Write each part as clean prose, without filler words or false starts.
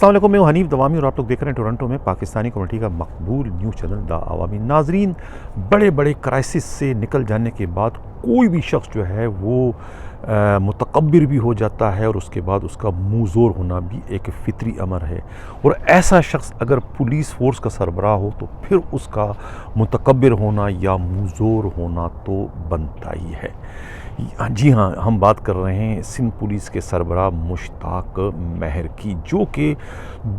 السلام علیکم، میں حنیف دوامی اور آپ لوگ دیکھ رہے ہیں ٹورنٹو میں پاکستانی کمیونٹی کا مقبول نیوز چینل دا عوامی۔ ناظرین، بڑے بڑے کرائسس سے نکل جانے کے بعد کوئی بھی شخص جو ہے وہ متکبر بھی ہو جاتا ہے، اور اس کے بعد اس کا منہ زور ہونا بھی ایک فطری امر ہے، اور ایسا شخص اگر پولیس فورس کا سربراہ ہو تو پھر اس کا متکبر ہونا یا منہ زور ہونا تو بنتا ہی ہے۔ جی ہاں، ہم بات کر رہے ہیں سندھ پولیس کے سربراہ مشتاق مہر کی، جو کہ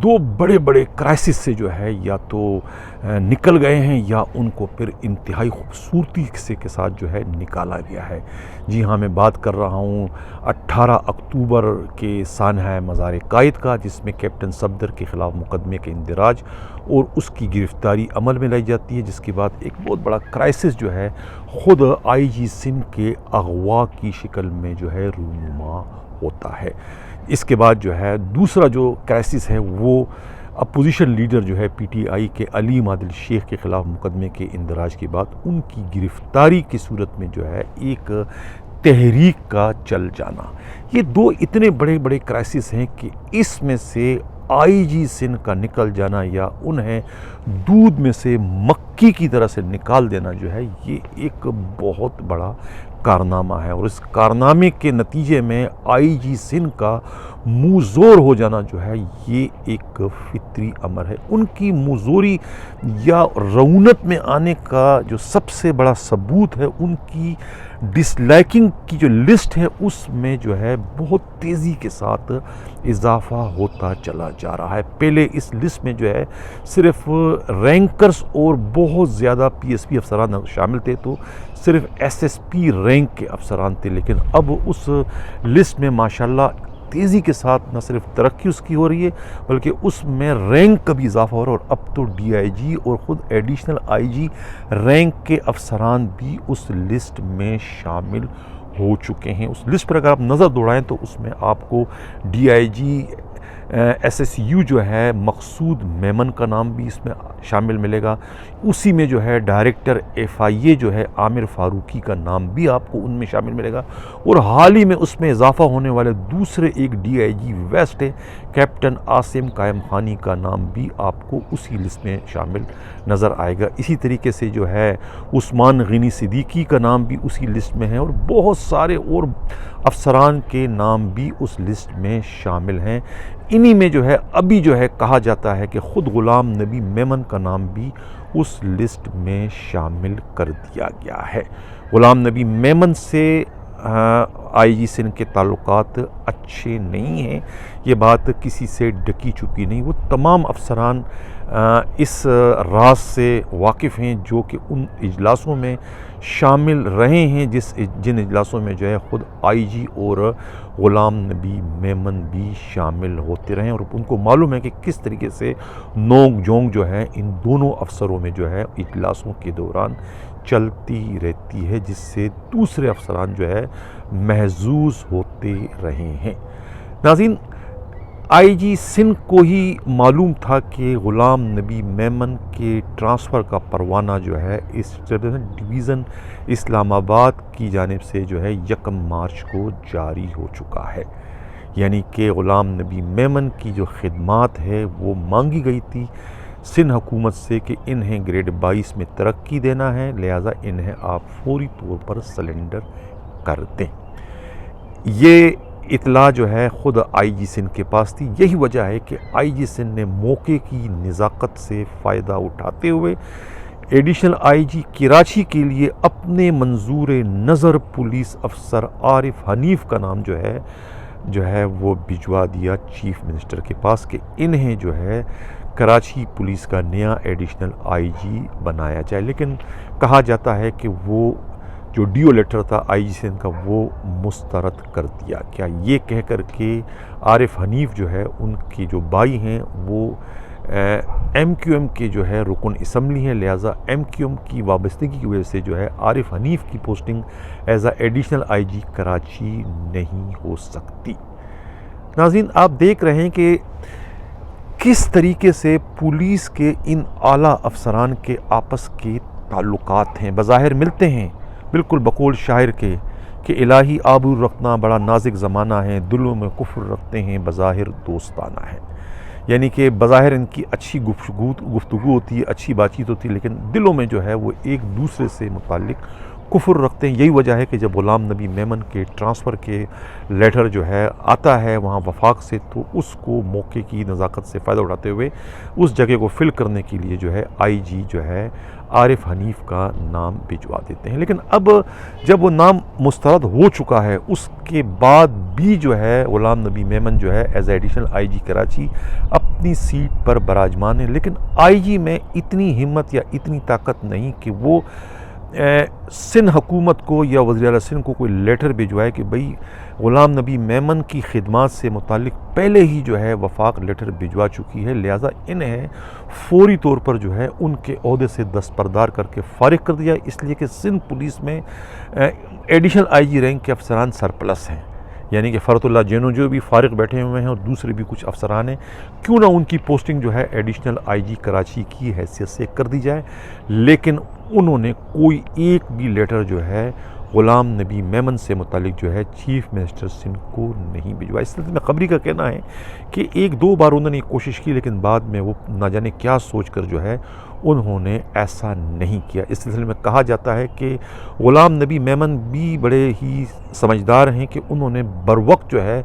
دو بڑے بڑے کرائسس سے جو ہے یا تو نکل گئے ہیں یا ان کو پھر انتہائی خوبصورتی سے کے ساتھ جو ہے نکالا گیا ہے۔ جی ہاں، میں بات کر رہا ہوں 18 اکتوبر کے سانحہ مزار قائد کا، جس میں کیپٹن صفدر کے خلاف مقدمے کے اندراج اور اس کی گرفتاری عمل میں لائی جاتی ہے، جس کے بعد ایک بہت بڑا کرائسس جو ہے خود آئی جی سندھ کے اغوا کی شکل میں جو ہے رونما ہوتا ہے۔ اس کے بعد جو ہے دوسرا جو کرائسس ہے وہ اپوزیشن لیڈر جو ہے پی ٹی آئی کے علیم عادل شیخ کے خلاف مقدمے کے اندراج کے بعد ان کی گرفتاری کی صورت میں جو ہے ایک تحریک کا چل جانا۔ یہ دو اتنے بڑے بڑے کرائسس ہیں کہ اس میں سے آئی جی سندھ کا نکل جانا یا انہیں دودھ میں سے مکھی کی طرح سے نکال دینا جو ہے یہ ایک بہت بڑا کارنامہ ہے، اور اس کارنامے کے نتیجے میں آئی جی سندھ کا منہ زور ہو جانا جو ہے یہ ایک فطری امر ہے۔ ان کی منہ زوری یا رونت میں آنے کا جو سب سے بڑا ثبوت ہے ان کی ڈس لائکنگ کی جو لسٹ ہے، اس میں جو ہے بہت تیزی کے ساتھ اضافہ ہوتا چلا جا رہا ہے۔ پہلے اس لسٹ میں جو ہے صرف رینکرز اور بہت زیادہ پی ایس پی افسران شامل تھے، تو صرف ایس ایس پی رینک کے افسران تھے، لیکن اب اس لسٹ میں ماشاءاللہ تیزی کے ساتھ نہ صرف ترقی اس کی ہو رہی ہے بلکہ اس میں رینک کا بھی اضافہ ہو رہا ہے، اور اب تو ڈی آئی جی اور خود ایڈیشنل آئی جی رینک کے افسران بھی اس لسٹ میں شامل ہو چکے ہیں۔ اس لسٹ پر اگر آپ نظر دوڑائیں تو اس میں آپ کو D I G S S U جو ہے مقصود میمن کا نام بھی اس میں شامل ملے گا، اسی میں جو ہے ڈائریکٹر ایف آئی اے جو ہے عامر فاروقی کا نام بھی آپ کو ان میں شامل ملے گا، اور حال ہی میں اس میں اضافہ ہونے والے دوسرے ایک ڈی آئی جی ویسٹ ہے کیپٹن عاصم قائم خانی کا نام بھی آپ کو اسی لسٹ میں شامل نظر آئے گا۔ اسی طریقے سے جو ہے عثمان غنی صدیقی کا نام بھی اسی لسٹ میں ہے، اور بہت سارے اور افسران کے نام بھی اس لسٹ میں شامل ہیں۔ انہی میں جو ہے ابھی جو ہے کہا جاتا ہے کہ خود غلام نبی میمن کا نام بھی اس لسٹ میں شامل کر دیا گیا ہے۔ غلام نبی میمن سے آئی جی سندھ کے تعلقات اچھے نہیں ہیں، یہ بات کسی سے ڈکی چھپی نہیں، وہ تمام افسران اس راز سے واقف ہیں جو کہ ان اجلاسوں میں شامل رہے ہیں جن اجلاسوں میں جو ہے خود آئی جی اور غلام نبی میمن بھی شامل ہوتے رہے، اور ان کو معلوم ہے کہ کس طریقے سے نوک جھونک جو ہے ان دونوں افسروں میں جو ہے اجلاسوں کے دوران چلتی رہتی ہے، جس سے دوسرے افسران جو ہے محظوظ ہوتے رہے ہیں۔ ناظرین، آئی جی سندھ کو ہی معلوم تھا کہ غلام نبی میمن کے ٹرانسفر کا پروانہ جو ہے اس ڈویژن اسلام آباد کی جانب سے جو ہے 1 مارچ کو جاری ہو چکا ہے، یعنی کہ غلام نبی میمن کی جو خدمات ہے وہ مانگی گئی تھی سندھ حکومت سے کہ انہیں گریڈ 22 میں ترقی دینا ہے، لہٰذا انہیں آپ فوری طور پر سلنڈر کر دیں۔ یہ اطلاع جو ہے خود آئی جی سندھ کے پاس تھی، یہی وجہ ہے کہ آئی جی سندھ نے موقع کی نزاکت سے فائدہ اٹھاتے ہوئے ایڈیشنل آئی جی کراچی کے لیے اپنے منظور نظر پولیس افسر عارف حنیف کا نام جو ہے وہ بھجوا دیا چیف منسٹر کے پاس کہ انہیں جو ہے کراچی پولیس کا نیا ایڈیشنل آئی جی بنایا جائے، لیکن کہا جاتا ہے کہ وہ جو ڈیو لیٹر تھا آئی جی سندھ کا وہ مسترد کر دیا گیا، یہ کہہ کر کہ عارف حنیف جو ہے ان کے جو بھائی ہیں وہ ایم کیو ایم کے جو ہے رکن اسمبلی ہیں، لہٰذا ایم کیو ایم کی وابستگی کی وجہ سے جو ہے عارف حنیف کی posting as a additional IG جی کراچی نہیں ہو سکتی۔ ناظرین، آپ دیکھ رہے ہیں کہ کس طریقے سے پولیس کے ان اعلیٰ افسران کے آپس کے تعلقات ہیں، بظاہر ملتے ہیں بالکل بقول شاعر کے کہ الہی آبرو رکھنا بڑا نازک زمانہ ہے، دلوں میں کفر رکھتے ہیں بظاہر دوستانہ ہے۔ یعنی کہ بظاہر ان کی اچھی گفتگو ہوتی ہے، اچھی بات چیت ہوتی ہے، لیکن دلوں میں جو ہے وہ ایک دوسرے سے متعلق کفر رکھتے ہیں۔ یہی وجہ ہے کہ جب غلام نبی میمن کے ٹرانسفر کے لیٹر جو ہے آتا ہے وہاں وفاق سے، تو اس کو موقع کی نزاکت سے فائدہ اٹھاتے ہوئے اس جگہ کو فل کرنے کے لیے جو ہے آئی جی جو ہے عارف حنیف کا نام بھجوا دیتے ہیں۔ لیکن اب جب وہ نام مسترد ہو چکا ہے، اس کے بعد بھی جو ہے غلام نبی میمن جو ہے ایز ایڈیشنل آئی جی کراچی اپنی سیٹ پر براجمان ہے، لیکن آئی جی میں اتنی ہمت یا اتنی طاقت نہیں کہ وہ سندھ حکومت کو یا وزیر اعلیٰ سندھ کو کوئی لیٹر بھجوائے کہ بھئی غلام نبی میمن کی خدمات سے متعلق پہلے ہی جو ہے وفاق لیٹر بھجوا چکی ہے، لہٰذا انہیں فوری طور پر جو ہے ان کے عہدے سے دستبردار کر کے فارغ کر دیا، اس لیے کہ سندھ پولیس میں ایڈیشنل آئی جی رینک کے افسران سرپلس ہیں، یعنی کہ فرت اللہ جینو جو بھی فارغ بیٹھے ہوئے ہیں اور دوسرے بھی کچھ افسران ہیں، کیوں نہ ان کی پوسٹنگ جو ہے ایڈیشنل آئی جی کراچی کی حیثیت سے کر دی جائے، لیکن انہوں نے کوئی ایک بھی لیٹر جو ہے غلام نبی میمن سے متعلق جو ہے چیف منسٹر سندھ کو نہیں بھجوایا۔ اس سلسلے میں خبری کا کہنا ہے کہ ایک دو بار انہوں نے کوشش کی، لیکن بعد میں وہ نہ جانے کیا سوچ کر جو ہے انہوں نے ایسا نہیں کیا۔ اس سلسلے میں کہا جاتا ہے کہ غلام نبی میمن بھی بڑے ہی سمجھدار ہیں کہ انہوں نے بروقت جو ہے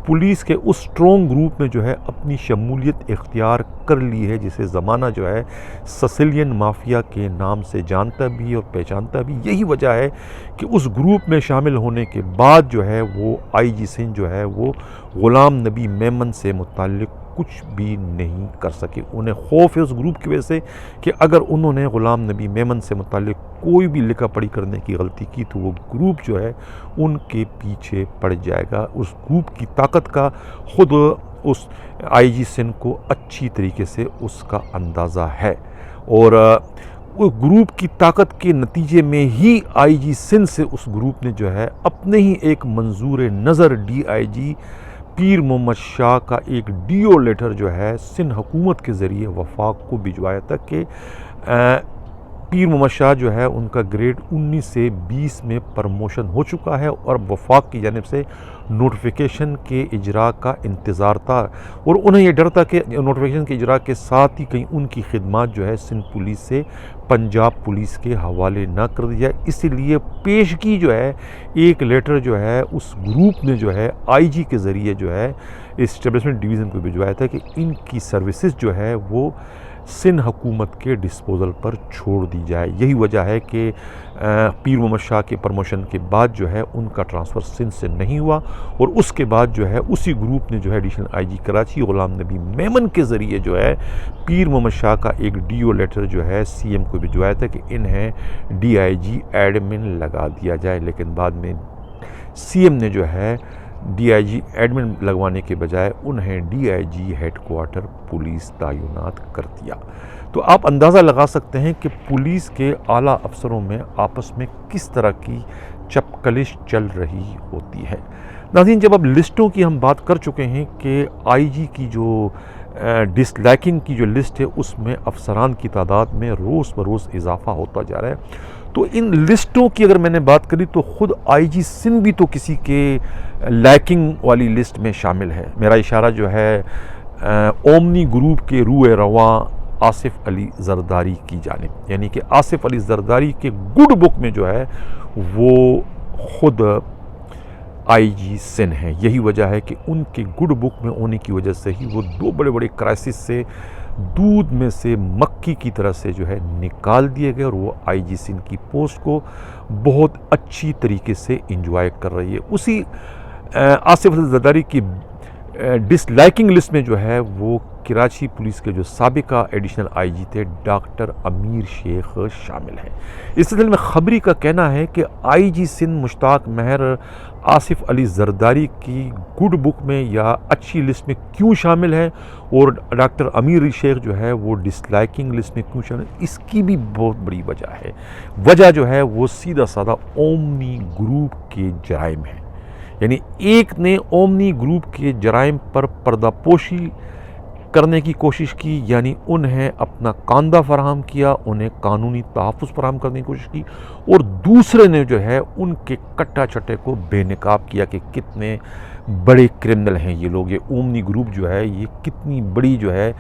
پولیس کے اس اسٹرانگ گروپ میں جو ہے اپنی شمولیت اختیار کر لی ہے، جسے زمانہ جو ہے سسیلین مافیا کے نام سے جانتا بھی اور پہچانتا بھی۔ یہی وجہ ہے کہ اس گروپ میں شامل ہونے کے بعد جو ہے وہ آئی جی سندھ جو ہے وہ غلام نبی میمن سے متعلق کچھ بھی نہیں کر سکے۔ انہیں خوف ہے اس گروپ کی وجہ سے کہ اگر انہوں نے غلام نبی میمن سے متعلق کوئی بھی لکھا پڑھی کرنے کی غلطی کی تو وہ گروپ جو ہے ان کے پیچھے پڑ جائے گا۔ اس گروپ کی طاقت کا خود اس آئی جی سندھ کو اچھی طریقے سے اس کا اندازہ ہے، اور وہ گروپ کی طاقت کے نتیجے میں ہی آئی جی سندھ سے اس گروپ نے جو ہے اپنے ہی ایک منظور نظر ڈی آئی جی پیر محمد شاہ کا ایک ڈیو لیٹر جو ہے سندھ حکومت کے ذریعے وفاق کو بھجوایا تھا کہ پیر محمد شاہ جو ہے ان کا گریڈ 19 سے 20 میں پرموشن ہو چکا ہے، اور وفاق کی جانب سے نوٹیفیکیشن کے اجراء کا انتظار تھا، اور انہیں یہ ڈر تھا کہ نوٹیفیکیشن کے اجراء کے ساتھ ہی کہیں ان کی خدمات جو ہے سندھ پولیس سے پنجاب پولیس کے حوالے نہ کر دی جائے۔ اسی لیے پیشگی جو ہے ایک لیٹر جو ہے اس گروپ نے جو ہے آئی جی کے ذریعے جو ہے اسٹیبلشمنٹ ڈویژن کو بھجوایا تھا کہ ان کی سروسز جو ہے وہ سندھ حکومت کے ڈسپوزل پر چھوڑ دی جائے۔ یہی وجہ ہے کہ پیر محمد شاہ کے پرموشن کے بعد جو ہے ان کا ٹرانسفر سندھ سے نہیں ہوا، اور اس کے بعد جو ہے اسی گروپ نے جو ہے ایڈیشنل آئی جی کراچی غلام نبی میمن کے ذریعے جو ہے پیر محمد شاہ کا ایک ڈیو لیٹر جو ہے سی ایم کو بھجوایا تھا کہ انہیں ڈی آئی جی ایڈمن لگا دیا جائے، لیکن بعد میں سی ایم نے جو ہے ڈی آئی جی ایڈمن لگوانے کے بجائے انہیں D I G head quarter police تعینات کر دیا۔ تو آپ اندازہ لگا سکتے ہیں کہ پولیس کے اعلیٰ افسروں میں آپس میں کس طرح کی چپکلش چل رہی ہوتی ہے۔ ناظرین، جب اب لسٹوں کی ہم بات کر چکے ہیں کہ آئی جی کی جو ڈس لائکنگ کی جو لسٹ ہے اس میں افسران کی تعداد میں روز بروز اضافہ ہوتا جا رہا ہے، تو ان لسٹوں کی اگر میں نے بات کری تو خود آئی جی سندھ بھی تو کسی کے لائکنگ والی لسٹ میں شامل ہے۔ میرا اشارہ جو ہے اومنی گروپ کے روح رواں آصف علی زرداری کی جانب، یعنی کہ آصف علی زرداری کے گڈ بک میں جو ہے وہ خود آئی جی سندھ ہیں۔ یہی وجہ ہے کہ ان کے گڈ بک میں ہونے کی وجہ سے ہی وہ دو بڑے بڑے کرائسس سے دودھ میں سے مکھی کی طرح سے جو ہے نکال دیے گئے، اور وہ آئی جی سندھ کی پوسٹ کو بہت اچھی طریقے سے انجوائے کر رہی ہے۔ اسی آصف علی زرداری کی ڈس لائکنگ لسٹ میں جو ہے وہ کراچی پولیس کے جو سابقہ ایڈیشنل آئی جی تھے ڈاکٹر امیر شیخ شامل ہیں۔ اس سلسلے میں خبری کا کہنا ہے کہ آئی جی سندھ مشتاق مہر آصف علی زرداری کی گڈ بک میں یا اچھی لسٹ میں کیوں شامل ہے، اور ڈاکٹر امیر شیخ جو ہے وہ ڈس لائکنگ لسٹ میں کیوں شامل ہے، اس کی بھی بہت بڑی وجہ ہے۔ وجہ جو ہے وہ سیدھا سادہ اومنی گروپ کے جرائم ہیں، یعنی ایک نے اومنی گروپ کے جرائم پر پردہ پوشی کرنے کی کوشش کی، یعنی انہیں اپنا کاندھا فراہم کیا، انہیں قانونی تحفظ فراہم کرنے کی کوشش کی، اور دوسرے نے جو ہے ان کے کٹا چھٹے کو بے نقاب کیا کہ کتنے بڑے کرمنل ہیں یہ لوگ، یہ اومنی گروپ جو ہے یہ کتنی بڑی جو ہے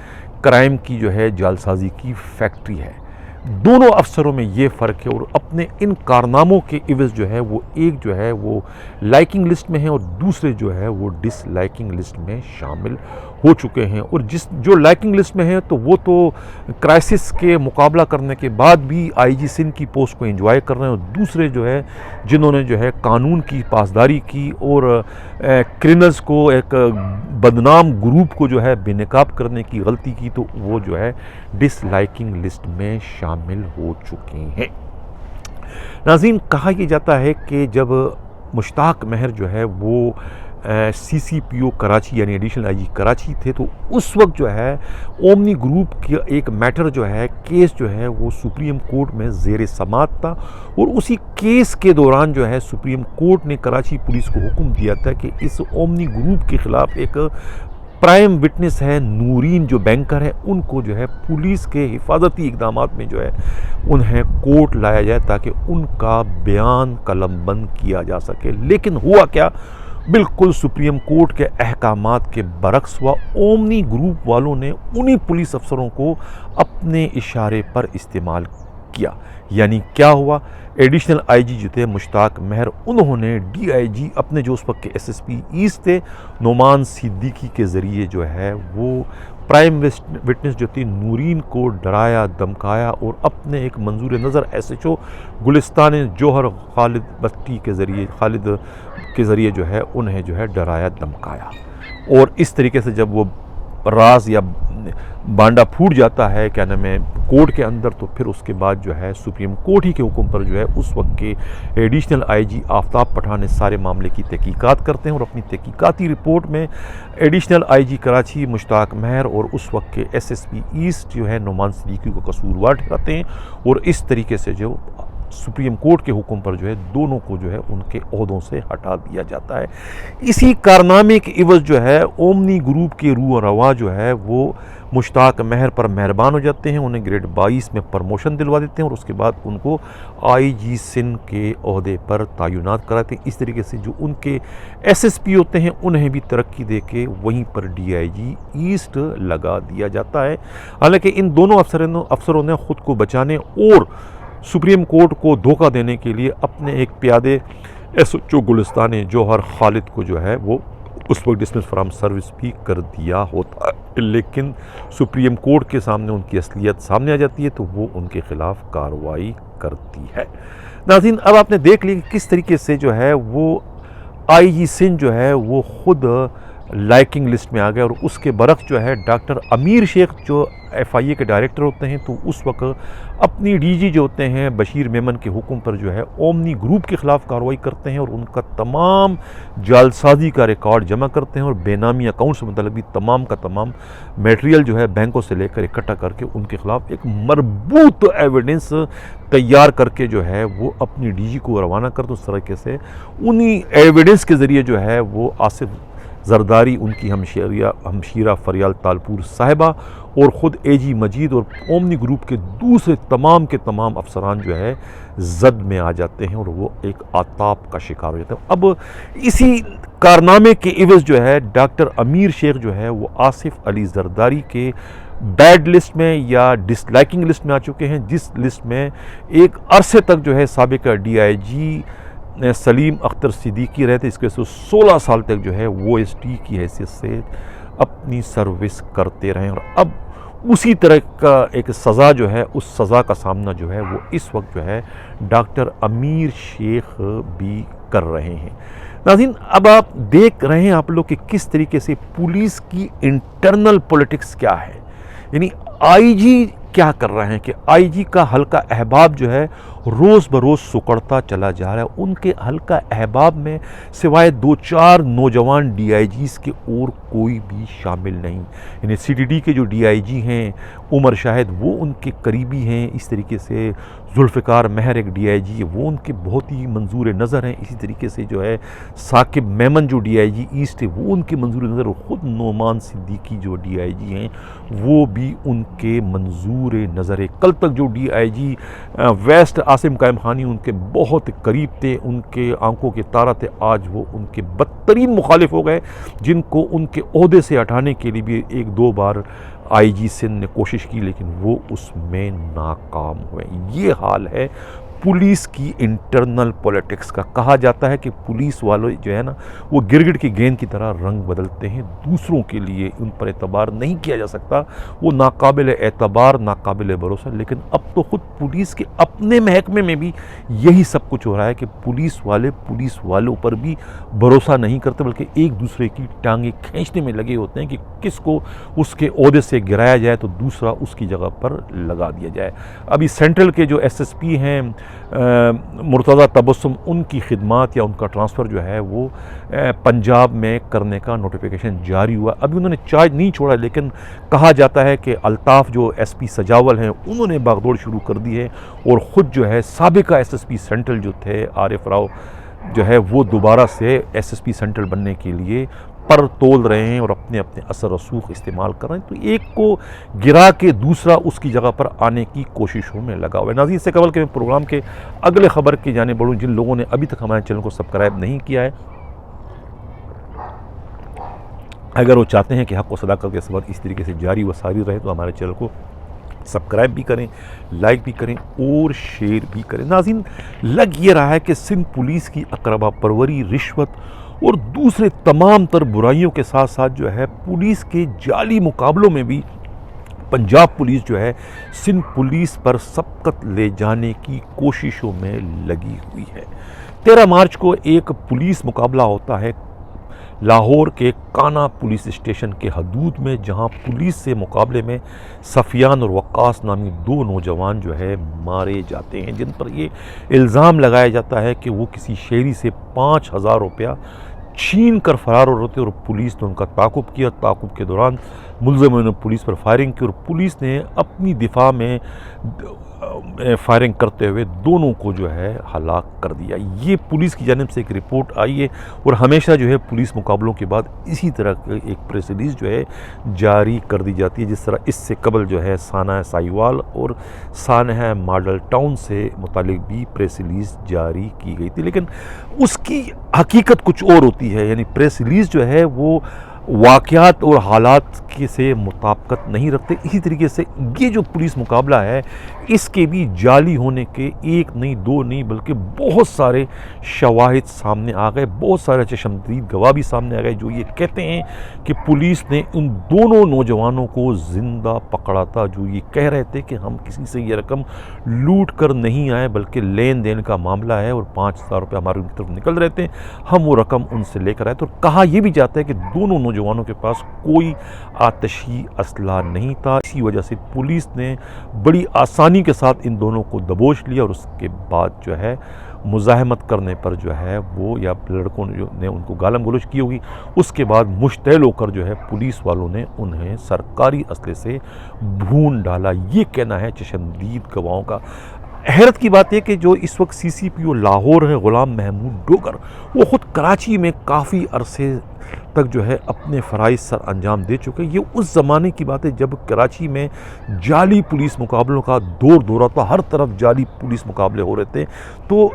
کرائم کی جو ہے جعلسازی کی فیکٹری ہے۔ دونوں افسروں میں یہ فرق ہے، اور اپنے ان کارناموں کے عوض جو ہے وہ ایک جو ہے وہ لائکنگ لسٹ میں ہیں اور دوسرے جو ہے وہ ڈس لائکنگ لسٹ میں شامل ہو چکے ہیں۔ اور جو لائکنگ لسٹ میں ہیں تو وہ تو کرائسس کے مقابلہ کرنے کے بعد بھی آئی جی سندھ کی پوسٹ کو انجوائے کر رہے ہیں، اور دوسرے جو ہے جنہوں نے جو ہے قانون کی پاسداری کی اور کرمنلز کو ایک بدنام گروپ کو جو ہے بے نقاب کرنے کی غلطی کی، تو وہ جو ہے ڈس لائکنگ لسٹ میں شامل ہو چکے ہیں۔ ناظرین، کہا یہ جاتا ہے کہ جب مشتاق مہر جو ہے وہ سی سی پی او کراچی یعنی ایڈیشنل آئی جی کراچی تھے، تو اس وقت جو ہے اومنی گروپ کا ایک میٹر جو ہے کیس جو ہے وہ سپریم کورٹ میں زیر سماعت تھا، اور اسی کیس کے دوران جو ہے سپریم کورٹ نے کراچی پولیس کو حکم دیا تھا کہ اس اومنی گروپ کے خلاف ایک پرائم وٹنس ہے نورین جو بینکر ہے، ان کو جو ہے پولیس کے حفاظتی اقدامات میں جو ہے انہیں کورٹ لایا جائے تاکہ ان کا بیان قلم بند کیا جا سکے۔ لیکن ہوا کیا؟ بالکل سپریم کورٹ کے احکامات کے برعکس ہوا۔ اومنی گروپ والوں نے انہی پولیس افسروں کو اپنے اشارے پر استعمال کیا۔ یعنی کیا ہوا؟ ایڈیشنل آئی جی جو تھے مشتاق مہر، انہوں نے ڈی آئی جی اپنے جو اس وقت کے ایس ایس پی ایسٹ تھے نعمان صدیقی کے ذریعے جو ہے وہ پرائم وٹنس جو تھی نورین کو ڈرایا دھمکایا، اور اپنے ایک منظور نظر ایس ایچ او گلستان جوہر خالد کے ذریعے جو ہے انہیں جو ہے ڈرایا دھمکایا۔ اور اس طریقے سے جب وہ راز یا بانڈا پھوٹ جاتا ہے کیا نام ہے کورٹ کے اندر، تو پھر اس کے بعد جو ہے سپریم کورٹ ہی کے حکم پر جو ہے اس وقت کے ایڈیشنل آئی جی آفتاب پٹھان اس سارے معاملے کی تحقیقات کرتے ہیں، اور اپنی تحقیقاتی رپورٹ میں ایڈیشنل آئی جی کراچی مشتاق مہر اور اس وقت کے ایس ایس پی ایسٹ جو ہے نعمان صدیقی کو قصوروار ٹھہراتے ہیں، اور اس طریقے سے جو سپریم کورٹ کے حکم پر جو ہے دونوں کو جو ہے ان کے عہدوں سے ہٹا دیا جاتا ہے۔ اسی کارنامے کے عوض جو ہے اومنی گروپ کے روح و رواں جو ہے وہ مشتاق مہر پر مہربان ہو جاتے ہیں، انہیں گریڈ 22 میں پرموشن دلوا دیتے ہیں، اور اس کے بعد ان کو آئی جی سندھ کے عہدے پر تعینات کراتے ہیں۔ اس طریقے سے جو ان کے ایس ایس پی ہوتے ہیں انہیں بھی ترقی دے کے وہیں پر ڈی آئی جی ایسٹ لگا دیا جاتا ہے۔ حالانکہ ان دونوں افسروں نے خود کو بچانے اور سپریم کورٹ کو دھوکہ دینے کے لیے اپنے ایک پیادے ایس ایچ او گلستان جوہر خالد کو جو ہے وہ اس وقت ڈسمس فرام سروس بھی کر دیا ہوتا ہے، لیکن سپریم کورٹ کے سامنے ان کی اصلیت سامنے آ جاتی ہے تو وہ ان کے خلاف کارروائی کرتی ہے۔ ناظرین، اب آپ نے دیکھ لیا کہ کس طریقے سے جو ہے وہ آئی جی سندھ جو ہے وہ خود لائکنگ لسٹ میں آ گیا، اور اس کے برعکس جو ہے ڈاکٹر امیر شیخ جو ایف آئی اے کے ڈائریکٹر ہوتے ہیں، تو اس وقت اپنی ڈی جی جو ہوتے ہیں بشیر میمن کے حکم پر جو ہے اومنی گروپ کے خلاف کارروائی کرتے ہیں، اور ان کا تمام جعلسازی کا ریکارڈ جمع کرتے ہیں، اور بے نامی اکاؤنٹ سے متعلق بھی تمام کا تمام میٹیریل جو ہے بینکوں سے لے کر اکٹھا کر کے ان کے خلاف ایک مربوط ایویڈنس تیار کر کے جو ہے وہ اپنی ڈی جی کو روانہ کرتے ہیں۔ اس طریقے سے انہی ایویڈنس کے ذریعے جو ہے وہ آصف زرداری، ان کی ہمشیرہ فریال تالپور صاحبہ، اور خود اے جی مجید اور اومنی گروپ کے دوسرے تمام کے تمام افسران جو ہے زد میں آ جاتے ہیں، اور وہ ایک آتاب کا شکار ہو جاتے ہیں۔ اب اسی کارنامے کے عوض جو ہے ڈاکٹر امیر شیخ جو ہے وہ آصف علی زرداری کے بیڈ لسٹ میں یا ڈس لائکنگ لسٹ میں آ چکے ہیں، جس لسٹ میں ایک عرصے تک جو ہے سابقہ ڈی آئی جی سلیم اختر صدیقی رہتے، اس کے 16 سال تک جو ہے وہ ایس ٹی کی حیثیت سے اپنی سروس کرتے رہے، اور اب اسی طرح کا ایک سزا جو ہے اس سزا کا سامنا جو ہے وہ اس وقت جو ہے ڈاکٹر امیر شیخ بھی کر رہے ہیں۔ ناظرین، اب آپ دیکھ رہے ہیں آپ لوگ کہ کس طریقے سے پولیس کی انٹرنل پولیٹکس کیا ہے، یعنی آئی جی کیا کر رہے ہیں کہ آئی جی کا حلقہ احباب جو ہے روز بروز سکڑتا چلا جا رہا ہے۔ ان کے حلقہ احباب میں سوائے 2-4 نوجوان ڈی آئی جیز کے اور کوئی بھی شامل نہیں، یعنی سی ڈی ڈی کے جو ڈی آئی جی ہیں عمر شاہد وہ ان کے قریبی ہیں، اس طریقے سے ذوالفقار مہر ایک ڈی آئی جی وہ ان کے بہت ہی منظور نظر ہیں. اسی طریقے سے جو ہے ثاقب میمن جو ڈی آئی جی ایسٹ ہے وہ ان کے منظور نظر، اور خود نعمان صدیقی جو ڈی آئی جی ہیں وہ بھی ان کے منظور نظر ہے. کل تک جو D I G west Asim Qaim Khani ان کے بہت قریب تھے، ان کے آنکھوں کے تارا تھے، آج وہ ان کے بدترین مخالف ہو گئے، جن کو ان کے عہدے سے ہٹانے کے لیے بھی ایک دو بار آئی جی سندھ نے کوشش کی لیکن وہ اس میں ناکام ہوئے. یہ حال ہے پولیس کی انٹرنل پولیٹکس کا. کہا جاتا ہے کہ پولیس والے جو ہے نا وہ گرگٹ کی گیند کی طرح رنگ بدلتے ہیں، دوسروں کے لیے ان پر اعتبار نہیں کیا جا سکتا، وہ ناقابل اعتبار، ناقابل بھروسہ. لیکن اب تو خود پولیس کے اپنے محکمے میں بھی یہی سب کچھ ہو رہا ہے کہ پولیس والے پولیس والوں پر بھی بھروسہ نہیں کرتے، بلکہ ایک دوسرے کی ٹانگیں کھینچنے میں لگے ہوتے ہیں کہ کس کو اس کے عہدے سے گرایا جائے تو دوسرا اس کی جگہ پر لگا دیا جائے. ابھی سینٹرل کے جو ایس ایس پی ہیں مرتضیٰ تبسم، ان کی خدمات یا ان کا ٹرانسفر جو ہے وہ پنجاب میں کرنے کا نوٹیفیکیشن جاری ہوا. ابھی انہوں نے چارج نہیں چھوڑا لیکن کہا جاتا ہے کہ الطاف جو ایس پی سجاول ہیں انہوں نے باغدوڑ شروع کر دی ہے، اور خود جو ہے سابقہ ایس ایس پی سینٹرل جو تھے عارف راؤ جو ہے وہ دوبارہ سے ایس ایس پی سینٹرل بننے کے لیے پر تول رہے ہیں اور اپنے اپنے اثر رسوخ استعمال کر رہے ہیں. تو ایک کو گرا کے دوسرا اس کی جگہ پر آنے کی کوششوں میں لگا ہوا ہے. ناظرین، اس سے قبل کہ میں پروگرام کے اگلے خبر کی جانب بڑھوں، جن لوگوں نے ابھی تک ہمارے چینل کو سبسکرائب نہیں کیا ہے، اگر وہ چاہتے ہیں کہ حق و صداقت کے سبب اس طریقے سے جاری و ساری رہے تو ہمارے چینل کو سبسکرائب بھی کریں، لائک بھی کریں اور شیئر بھی کریں. ناظرین، لگ یہ رہا ہے کہ سندھ پولیس کی اقربا پروری، رشوت اور دوسرے تمام تر برائیوں کے ساتھ ساتھ جو ہے پولیس کے جعلی مقابلوں میں بھی پنجاب پولیس جو ہے سندھ پولیس پر سبقت لے جانے کی کوششوں میں لگی ہوئی ہے. 13 مارچ کو ایک پولیس مقابلہ ہوتا ہے لاہور کے کانا پولیس اسٹیشن کے حدود میں، جہاں پولیس سے مقابلے میں سفیان اور وقاص نامی 2 نوجوان جو ہے مارے جاتے ہیں، جن پر یہ الزام لگایا جاتا ہے کہ وہ کسی شہری سے 5000 روپیہ چھین کر فرار ہو رہے تھے، اور پولیس نے ان کا تعاقب کیا. تعاقب کے دوران ملزموں نے پولیس پر فائرنگ کی اور پولیس نے اپنی دفاع میں فائرنگ کرتے ہوئے دونوں کو جو ہے ہلاک کر دیا. یہ پولیس کی جانب سے ایک رپورٹ آئی ہے، اور ہمیشہ جو ہے پولیس مقابلوں کے بعد اسی طرح ایک پریس ریلیز جو ہے جاری کر دی جاتی ہے، جس طرح اس سے قبل جو ہے سانحہ سائیوال اور سانحہ ماڈل ٹاؤن سے متعلق بھی پریس ریلیز جاری کی گئی تھی. لیکن اس کی حقیقت کچھ اور ہوتی ہے، یعنی پریس ریلیز جو ہے وہ واقعات اور حالات کے سے مطابقت نہیں رکھتے. اسی طریقے سے یہ جو پولیس مقابلہ ہے اس کے بھی جعلی ہونے کے ایک نہیں دو نہیں بلکہ بہت سارے شواہد سامنے آ گئے، بہت سارے چشمدید گواہ بھی سامنے آ گئے جو یہ کہتے ہیں کہ پولیس نے ان دونوں نوجوانوں کو زندہ پکڑا تھا، جو یہ کہہ رہے تھے کہ ہم کسی سے یہ رقم لوٹ کر نہیں آئے بلکہ لین دین کا معاملہ ہے اور 5000 روپے ہمارے ان کی طرف نکل رہے تھے، ہم وہ رقم ان سے لے کر آئے. تو کہا یہ بھی جاتا ہے کہ دونوں نوجوانوں کے پاس کوئی آتشی اسلحہ نہیں تھا. اسی وجہ سے پولیس نے بڑی آسانی کے ساتھ ان دونوں کو دبوچ لیا، اور اس کے بعد جو ہے مزاحمت کرنے پر جو ہے وہ یا لڑکوں نے ان کو گالم گلوچ کی ہوگی، اس کے بعد مشتعل ہو کر جو ہے پولیس والوں نے انہیں سرکاری اسلحے سے بھون ڈالا. یہ کہنا ہے چشمدید گواہوں کا. حیرت کی بات ہے کہ جو اس وقت سی سی پی او لاہور ہے غلام محمود ڈوگر، وہ خود کراچی میں کافی عرصے تک جو ہے اپنے فرائض سر انجام دے چکے. یہ اس زمانے کی بات ہے جب کراچی میں جعلی پولیس مقابلوں کا دورہ تھا، ہر طرف جعلی پولیس مقابلے ہو رہے تھے. تو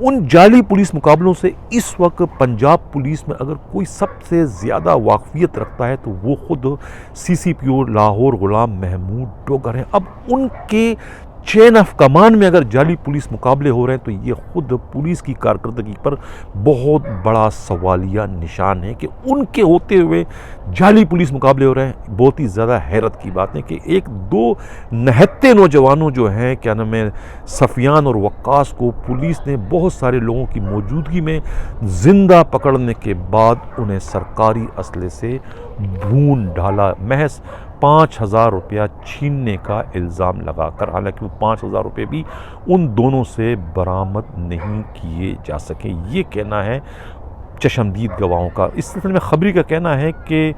ان جعلی پولیس مقابلوں سے اس وقت پنجاب پولیس میں اگر کوئی سب سے زیادہ واقفیت رکھتا ہے تو وہ خود سی سی پی او لاہور غلام محمود ڈوگر ہیں. اب ان کے چین آف کمان میں اگر جعلی پولیس مقابلے ہو رہے ہیں تو یہ خود پولیس کی کارکردگی پر بہت بڑا سوالیہ نشان ہے کہ ان کے ہوتے ہوئے جعلی پولیس مقابلے ہو رہے ہیں. بہت ہی زیادہ حیرت کی بات ہے کہ ایک دو نہتے نوجوانوں جو ہیں کیا نام ہے سفیان اور وقاص کو پولیس نے بہت سارے لوگوں کی موجودگی میں زندہ پکڑنے کے بعد انہیں سرکاری اسلحے سے بھون ڈالا، محض 5000 روپیہ چھیننے کا الزام لگا کر. حالانکہ وہ 5000 روپے بھی ان دونوں سے برآمد نہیں کیے جا سکے. یہ کہنا ہے چشمدید گواہوں کا. اس سلسلے میں خبری کا کہنا ہے کہ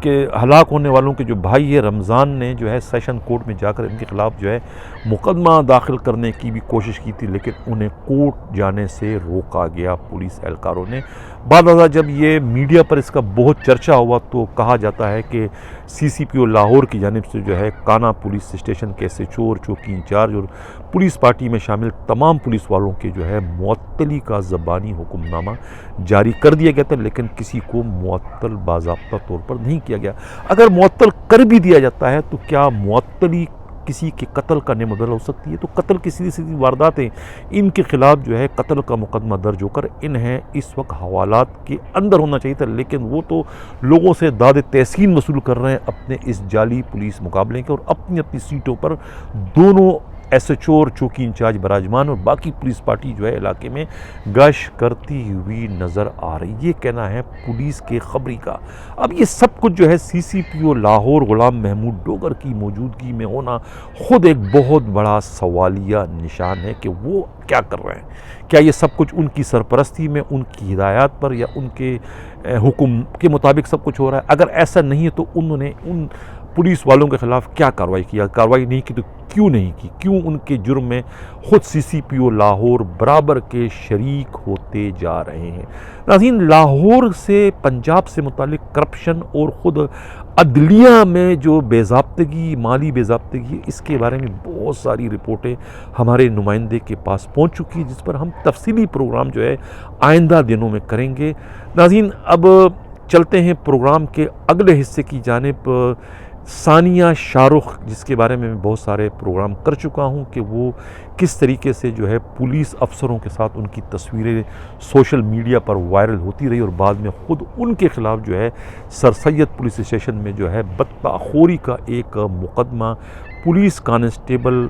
کہ ہلاک ہونے والوں کے جو بھائی ہے رمضان نے جو ہے سیشن کورٹ میں جا کر ان کے خلاف جو ہے مقدمہ داخل کرنے کی بھی کوشش کی تھی، لیکن انہیں کورٹ جانے سے روکا گیا پولیس اہلکاروں نے۔ بعد ازاں جب یہ میڈیا پر اس کا بہت چرچا ہوا تو کہا جاتا ہے کہ سی سی پی او لاہور کی جانب سے جو ہے کانا پولیس اسٹیشن کے ایس ایچ او اور چوکی انچارج اور پولیس پارٹی میں شامل تمام پولیس والوں کے جو ہے معطلی کا زبانی حکم نامہ جاری کر دیا گیا تھا، لیکن کسی کو معطل باضابطہ طور پر نہیں کیا گیا۔ اگر معطل کر بھی دیا جاتا ہے تو کیا معطلی کسی کے قتل کا نعم بدل ہو سکتی ہے؟ تو قتل کی سیدھی سیدھی وارداتیں، ان کے خلاف جو ہے قتل کا مقدمہ درج ہو کر انہیں اس وقت حوالات کے اندر ہونا چاہیے تھا، لیکن وہ تو لوگوں سے داد تحسین وصول کر رہے ہیں اپنے اس جعلی پولیس مقابلے کے، اور اپنی اپنی سیٹوں پر دونوں ایس ایچ او اور چوکی انچارج براجمان اور باقی پولیس پارٹی جو ہے علاقے میں گشت کرتی ہوئی نظر آ رہی۔ یہ کہنا ہے پولیس کے خبری کا۔ اب یہ سب کچھ جو ہے سی سی پی او لاہور غلام محمود ڈوگر کی موجودگی میں ہونا خود ایک بہت بڑا سوالیہ نشان ہے کہ وہ کیا کر رہے ہیں۔ کیا یہ سب کچھ ان کی سرپرستی میں، ان کی ہدایات پر یا ان کے حکم کے مطابق سب کچھ ہو رہا ہے؟ اگر ایسا نہیں ہے تو انہوں نے ان پولیس والوں کے خلاف کیا کارروائی کیا؟ کارروائی نہیں کی تو کیوں نہیں کی؟ کیوں ان کے جرم میں خود سی سی پی او لاہور برابر کے شریک ہوتے جا رہے ہیں؟ ناظرین، لاہور سے پنجاب سے متعلق کرپشن اور خود عدلیہ میں جو بے ضابطگی، مالی بے ضابطگی، اس کے بارے میں بہت ساری رپورٹیں ہمارے نمائندے کے پاس پہنچ چکی ہیں، جس پر ہم تفصیلی پروگرام جو ہے آئندہ دنوں میں کریں گے۔ ناظرین، اب چلتے ہیں پروگرام کے اگلے حصے کی جانب۔ ثانیہ شاہ رخ، جس کے بارے میں بہت سارے پروگرام کر چکا ہوں کہ وہ کس طریقے سے جو ہے پولیس افسروں کے ساتھ ان کی تصویریں سوشل میڈیا پر وائرل ہوتی رہی، اور بعد میں خود ان کے خلاف جو ہے سر سید پولیس اسٹیشن میں جو ہے بدتاخوری کا ایک مقدمہ پولیس کانسٹیبل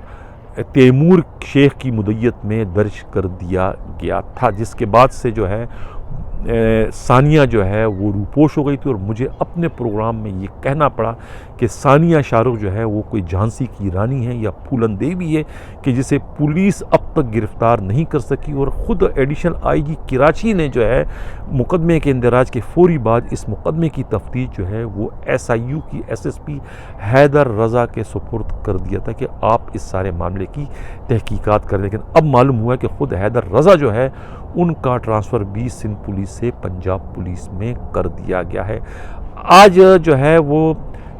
تیمور شیخ کی مدیت میں درج کر دیا گیا تھا، جس کے بعد سے جو ہے ثانیہ جو ہے وہ روپوش ہو گئی تھی، اور مجھے اپنے پروگرام میں یہ کہنا پڑا کہ ثانیہ شاہ رخ جو ہے وہ کوئی جھانسی کی رانی ہے یا پھولن دیوی ہے کہ جسے پولیس اب تک گرفتار نہیں کر سکی، اور خود ایڈیشنل آئی جی کراچی نے جو ہے مقدمے کے اندراج کے فوری بعد اس مقدمے کی تفتیش جو ہے وہ ایس آئی یو کی ایس ایس پی حیدر رضا کے سپرد کر دیا تھا کہ آپ اس سارے معاملے کی تحقیقات کریں، لیکن اب معلوم ہوا کہ خود حیدر رضا جو ہے ان کا ٹرانسفر بھی سندھ پولیس سے پنجاب پولیس میں کر دیا گیا ہے۔ آج جو ہے وہ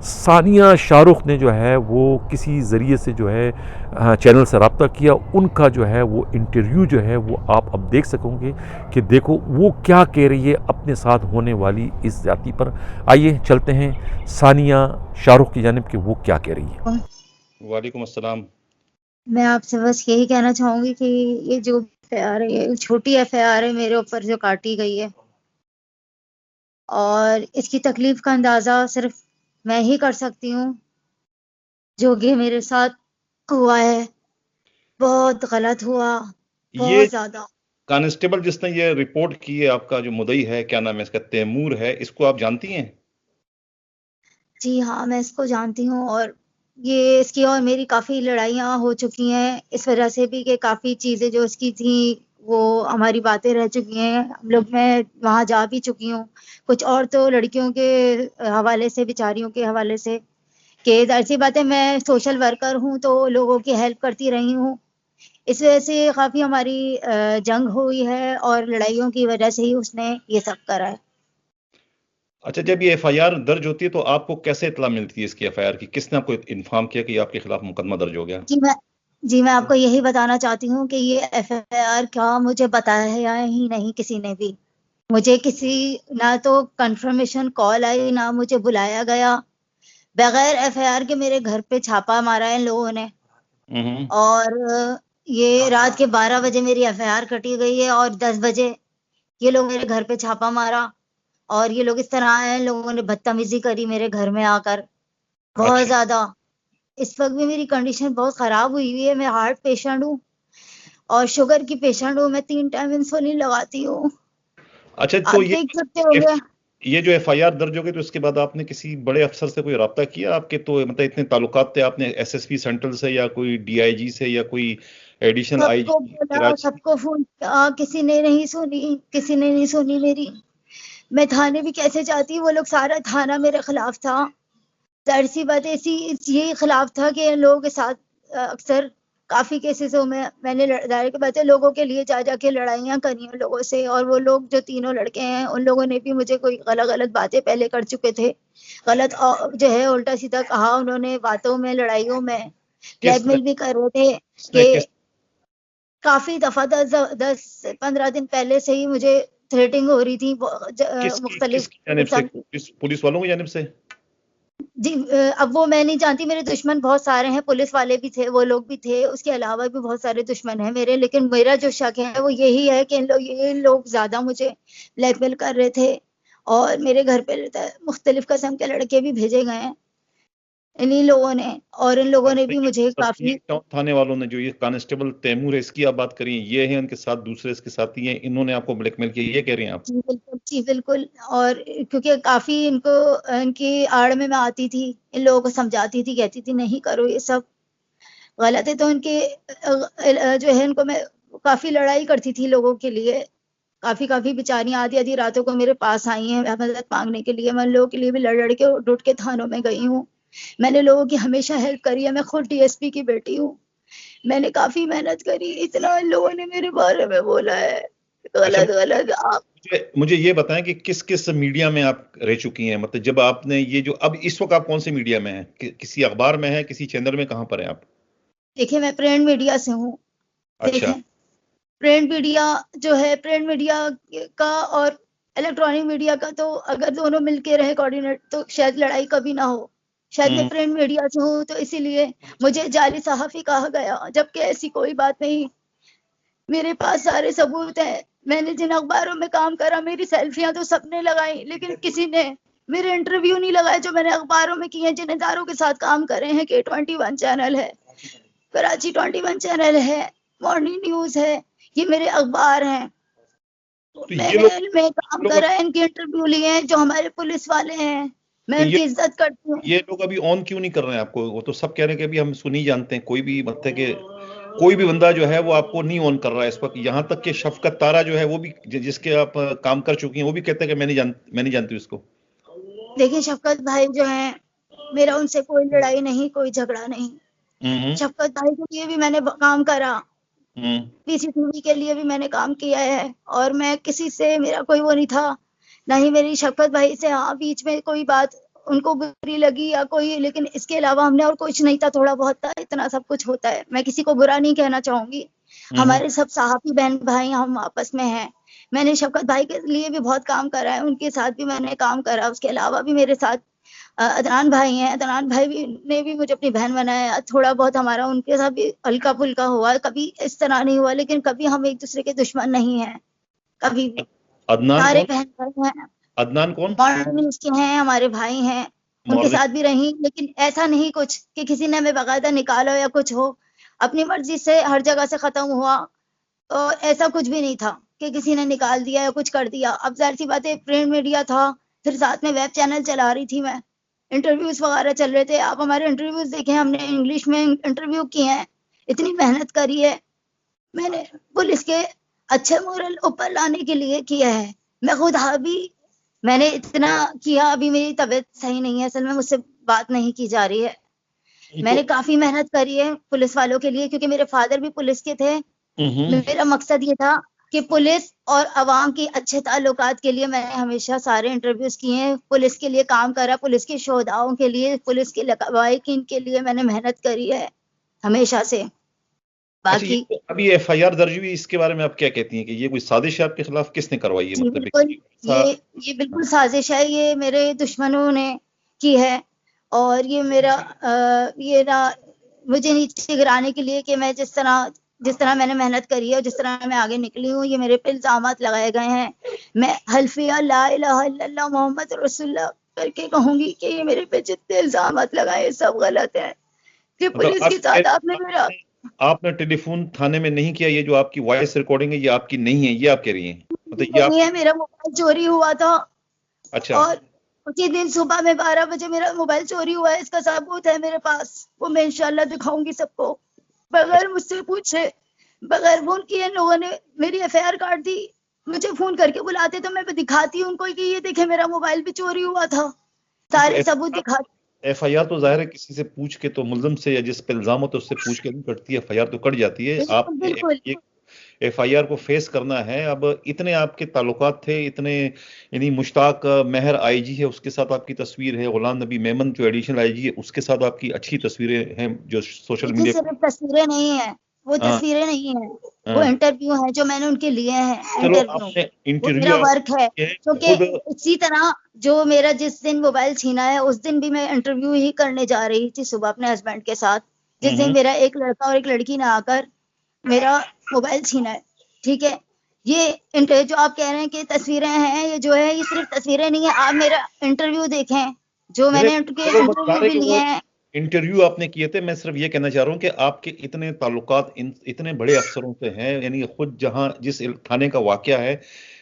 ثانیہ شاہ رخ نے جو ہے وہ کسی ذریعے سے جو ہے چینل سے رابطہ کیا، ان کا جو ہے وہ انٹرویو جو ہے وہ آپ اب دیکھ سکیں گے کہ دیکھو وہ کیا کہہ رہی ہے اپنے ساتھ ہونے والی اس زیادتی پر۔ آئیے چلتے ہیں ثانیہ شاہ رخ کی جانب کہ وہ کیا کہہ رہی ہے۔ وعلیکم السلام۔ میں آپ سے بس یہی کہنا چاہوں گی کہ یہ جو ایف آئی آر ہے، چھوٹی ایف آئی آر ہے میرے اوپر جو کاٹی گئی ہے، اور اس کی تکلیف کا اندازہ صرف میں ہی کر سکتی ہوں۔ جو کہ میرے ساتھ ہوا ہے بہت غلط ہوا، یہ بہت زیادہ۔ کانسٹیبل جس نے یہ رپورٹ کی ہے، آپ کا جو مدعی ہے، کیا نام ہے اس کا، تیمور ہے، اس کو آپ جانتی ہیں؟ جی ہاں، میں اس کو جانتی ہوں، اور یہ اس کی اور میری کافی لڑائیاں ہو چکی ہیں اس وجہ سے بھی کہ کافی چیزیں جو اس کی تھیں وہ ہماری باتیں رہ چکی ہیں۔ ہم لوگ، میں وہاں جا بھی چکی ہوں، کچھ اور تو لڑکیوں کے حوالے سے، بیچاریوں کے حوالے سے، کہ ایسی باتیں، میں سوشل ورکر ہوں تو لوگوں کی ہیلپ کرتی رہی ہوں، اس وجہ سے کافی ہماری جنگ ہوئی ہے، اور لڑائیوں کی وجہ سے ہی اس نے یہ سب کرا ہے۔ اچھا، جب یہ ایف آئی آر درج ہوتی ہے تو آپ کو کیسے اطلاع ملتی ہے اس کی ایف آئی آر کی؟ کس نے آپ کو انفارم کیا کہ آپ کے خلاف مقدمہ درج ہو گیا؟ جی میں آپ کو یہی بتانا چاہتی ہوں کہ یہ ایف آئی آر کیا مجھے بتایا ہے ہی نہیں کسی نے بھی، مجھے کسی نہ تو کنفرمیشن کال آئی، نہ مجھے بلایا گیا، بغیر ایف آئی آر کے میرے گھر پہ چھاپا مارا ہے ان لوگوں نے، اور یہ رات کے 12 بجے میری ایف آئی آر کٹی گئی ہے، اور 10 بجے یہ لوگ میرے گھر پہ چھاپا مارا، اور یہ لوگ اس طرح آئے ہیں، لوگوں نے بدتمیزی کری میرے گھر میں آ کر بہت زیادہ۔ اس وقت بھی میری کنڈیشن بہت خراب ہوئی ہے، میں ہارٹ پیشنٹ ہوں اور شوگر کی پیشنٹ ہوں، میں 3 ٹائم انسولین لگاتی ہوں۔ اچھا، آپ تو دیکھ سکتے ہوں گے یہ جو ایف آئی آر درج ہو گئی تو اس کے بعد آپ نے کسی بڑے افسر سے کوئی رابطہ کیا؟ آپ کے تو مطلب اتنے تعلقات تھے، آپ نے ایس ایس پی سینٹرل سے یا کوئی ڈی آئی جی سے یا کوئی ایڈیشنل سب آئی کو جی بولا، کراچی؟ سب کو فون کیا، کسی نے نہیں سنی، کسی نے نہیں سنی میری۔ میں تھانے بھی کیسے جاتی, وہ لوگ سارا تھانہ میرے خلاف تھا. ظاہر سی بات ایسی یہی خلاف تھا کہ ان لوگوں کے ساتھ اکثر کافی کیسز ہو میں نے ظاہر کی بات ہے لوگوں کے لیے جا کے لڑائیاں کری ان لوگوں سے. اور وہ لوگ جو تینوں لڑکے ہیں ان لوگوں نے بھی مجھے کوئی غلط باتیں پہلے کر چکے تھے, غلط جو ہے الٹا سیدھا کہا انہوں نے باتوں میں, لڑائیوں میں بلیک میل بھی کر رہے تھے کہ کافی دفعہ 10-15 دن پہلے سے ہی مجھے تھریٹنگ ہو رہی تھی مختلف پولیس والوں کی جانب سے. جی اب وہ میں نہیں جانتی, میرے دشمن بہت سارے ہیں, پولیس والے بھی تھے, وہ لوگ بھی تھے, اس کے علاوہ بھی بہت سارے دشمن ہیں میرے. لیکن میرا جو شک ہے وہ یہی ہے کہ یہ لوگ زیادہ مجھے بلیک میل کر رہے تھے اور میرے گھر پہ مختلف قسم کے لڑکے بھی بھیجے گئے ہیں انہی لوگوں نے. اور ان لوگوں نے بھی مجھے کافی تھانے والوں نے جو یہ کانسٹیبل تیمور ہے اس کی آپ بات کر رہی ہیں, یہ ہیں ان کے ساتھ دوسرے اس کے ساتھی ہیں, انہوں نے آپ کو بلیک میل کیا, یہ کہہ رہے ہیں آپ؟ جی بالکل, جی بالکل. اور کیونکہ کافی ان کی آڑ میں آتی تھی, ان لوگوں کو سمجھاتی تھی, کہتی تھی نہیں کرو یہ سب غلط ہے. تو ان کے جو ہے ان کو میں کافی لڑائی کرتی تھی لوگوں کے لیے. کافی بیچاریاں آدھی راتوں کو میرے پاس آئی ہیں مدد مانگنے کے لیے. میں ان لوگوں کے لیے بھی لڑ کے ڈٹ کے تھانوں میں گئی ہوں. میں نے لوگوں کی ہمیشہ ہیلپ کری ہے. میں خود ڈی ایس پی کی بیٹی ہوں. میں نے کافی محنت کری. اتنا ان لوگوں نے میرے بارے میں بولا ہے غلط. آپ مجھے یہ بتائیں کہ کس میڈیا میں آپ رہ چکی ہیں, مطلب جب آپ نے یہ جو اب اس وقت آپ کون سے میڈیا میں ہیں, کسی اخبار میں ہیں, کسی چینل میں, کہاں پر ہیں آپ؟ دیکھیں میں پرنٹ میڈیا سے ہوں. اچھا. دیکھیں پرنٹ میڈیا جو ہے, پرنٹ میڈیا کا اور الیکٹرانک میڈیا کا, تو اگر دونوں مل کے رہے کوآرڈینیٹ تو شاید لڑائی کبھی نہ ہو. شاید میں پرنٹ میڈیا سے ہوں تو اسی لیے مجھے جعلی صحافی کہا گیا, جبکہ ایسی کوئی بات نہیں. میرے پاس سارے ثبوت ہیں. میں نے جن اخباروں میں کام کرا میری سیلفیاں تو سب نے لگائی, لیکن کسی نے میرے انٹرویو نہیں لگائے جو میں نے اخباروں میں کیے ہیں, جن اداروں کے ساتھ کام کرے ہیں. کہ 21 چینل ہے, کراچی 21 چینل ہے, مارننگ نیوز ہے, یہ میرے اخبار ہیں. میں نے ان میں کام کرا ہے, ان کے انٹرویو لیے ہیں. جو ہمارے پولیس والے ہیں میں ان کی عزت کرتی ہوں. یہ لوگ ابھی آن کیوں نہیں کر رہے ہیں آپ کو؟ وہ تو سب کہہ رہے ہیں کہ ابھی ہم اس کو نہیں جانتے ہیں. کوئی بھی مطلب کہ کوئی بھی بندہ جو ہے وہ آپ کو نہیں آن کر رہا ہے اس وقت. یہاں تک کہ شفقت تارا جو ہے وہ بھی, جس کے آپ کام کر چکی ہیں, وہ بھی کہتے ہیں کہ میں نہیں جانتی اس کو. دیکھیں شفقت بھائی جو ہیں, میرا ان سے کوئی لڑائی نہیں, کوئی جھگڑا نہیں. شفقت بھائی کے لیے بھی میں نے کام کرا, پی سی ٹی وی کے لیے بھی میں نے کام کیا ہے, اور میں کسی سے میرا کوئی وہ نہیں تھا, نہ ہی میری شفقت بھائی سے ہاں بیچ میں کوئی بات ان کو بری لگی یا کوئی, لیکن اس کے علاوہ ہم نے اور کچھ نہیں تھا. تھوڑا بہت تھا, اتنا سب کچھ ہوتا ہے. میں کسی کو برا نہیں کہنا چاہوں گی, ہمارے سب صحافی بہن بھائی ہم آپس میں ہیں. میں نے شفقت بھائی کے لیے بھی بہت کام کرا ہے, ان کے ساتھ بھی میں نے کام کرا. اس کے علاوہ بھی میرے ساتھ عدنان بھائی ہیں, عدنان بھائی نے بھی مجھے اپنی بہن بنایا. تھوڑا بہت ہمارا ان کے ساتھ بھی ہلکا پھلکا ہوا, کبھی اس طرح نہیں ہوا, لیکن کبھی ہم ایک دوسرے کے دشمن نہیں ہیں کبھی بھی. سارے بہن بھائی ہیں. عدنان کون؟ مارننگ کے ہیں, ہمارے بھائی ہیں, ان کے ساتھ بھی رہی. لیکن ایسا نہیں کچھ کہ کسی نے ہمیں باقاعدہ نکالا یا کچھ ہو, اپنی مرضی سے ہر جگہ سے ختم ہوا. اور ایسا کچھ بھی نہیں تھا کہ کسی نے نکال دیا یا کچھ کر دیا. اب ظاہر سی بات ہے پرنٹ میڈیا تھا, پھر ساتھ میں ویب چینل چلا رہی تھی, میں انٹرویوز وغیرہ چل رہے تھے. آپ ہمارے انٹرویوز دیکھیں, ہم نے انگلش میں انٹرویو کیے ہیں, اتنی محنت کری ہے. میں نے پولیس کے اچھے مورل اوپر لانے کے لیے کیا ہے. میں خود بھی میں نے اتنا کیا. ابھی میری طبیعت صحیح نہیں ہے, اصل میں مجھ سے بات نہیں کی جا رہی ہے. میں نے کافی محنت کری ہے پولیس والوں کے لیے, کیونکہ میرے فادر بھی پولیس کے تھے. میرا مقصد یہ تھا کہ پولیس اور عوام کی اچھے تعلقات کے لیے میں نے ہمیشہ سارے انٹرویوز کیے ہیں, پولیس کے لیے کام کرا, پولیس کے شہداؤں کے لیے, پولیس کے لواحقین کے لیے میں نے محنت کری ہے ہمیشہ سے. باقی ابھی ایف آئی آر درج ہوئی, اس کے بارے میں آپ کیا کہتی ہیں کہ یہ کوئی سازش ہے آپ کے خلاف؟ کس نے کروائی ہے؟ جی مطلب بالکل, یہ بالکل سازش ہے. یہ میرے دشمنوں نے کی ہے, اور یہ میرا مجھے نیچے گرانے کے لیے کہ میں جس طرح میں نے محنت کری ہے اور جس طرح میں آگے نکلی ہوں, یہ میرے پہ الزامات لگائے گئے ہیں. میں حلفیہ لا الہ الا اللہ محمد رسول اللہ کر کے کہوں گی کہ یہ میرے پہ جتنے الزامات لگائے سب غلط ہیں. کہ پولیس کے ساتھ آپ نے ٹیلی فون تھانے میں نہیں کیا؟ یہ جو آپ کی وائس ریکارڈنگ ہے یہ آپ کی نہیں ہے, یہ آپ کہہ رہی ہیں؟ مطلب یہ نہیں ہے, میرا موبائل چوری ہوا تھا. اچھا. اور اسی دن صبح میں 12 بجے میرا موبائل چوری ہوا ہے, اس کا ثبوت ہے میرے پاس, وہ میں انشاءاللہ دکھاؤں گی سب کو. بغیر مجھ سے پوچھے, بغیر فون کیے ان لوگوں نے میری ایف آئی آر کاٹ دی. مجھے فون کر کے بلاتے تو میں دکھاتی ہوں ان کو کہ یہ دیکھیں میرا موبائل بھی چوری ہوا تھا, سارے ثبوت دکھاتی. ایف آئی آر تو ظاہر ہے کسی سے پوچھ کے تو ملزم سے یا جس پہ الزام ہو تو اس سے پوچھ کے نہیں کٹتی ہے, ایف آئی آر تو کٹ جاتی ہے. آپ نے بالکل ایف آئی آر کو فیس کرنا ہے. اب اتنے آپ کے تعلقات تھے, اتنے یعنی مشتاق مہر آئی جی ہے اس کے ساتھ آپ کی تصویر ہے, غلام نبی میمن جو ایڈیشنل آئی جی ہے اس کے ساتھ آپ کی اچھی تصویریں ہیں جو سوشل میڈیا صرف تصویریں نہیں ہیں, وہ تصویریں نہیں ہیں, وہ انٹرویو ہیں جو میں نے ان کے لیے ہیں. چلو آپ انٹرویو نے وہ انٹرویو میرا ورک ہے, خود کیونکہ اسی طرح جو میرا جس دن موبائل چھینا ہے اس دن بھی میں انٹرویو ہی کرنے جا رہی تھی صبح اپنے ہسبینڈ کے ساتھ, جس دن میرا ایک لڑکا اور ایک لڑکی نے آ کر میرا موبائل چھینا ہے. ٹھیک ہے, یہ جو آپ کہہ رہے ہیں کہ تصویریں ہیں, یہ جو ہے یہ صرف تصویریں نہیں ہیں, آپ میرا انٹرویو دیکھیں جو میں نے ان کے انٹرویو بھی لیے ہیں. انٹرویو آپ نے کیے تھے. میں صرف یہ کہنا چاہ رہا ہوں کہ آپ کے اتنے تعلقات اتنے بڑے افسروں سے ہیں, یعنی خود جہاں جس تھانے کا واقعہ ہے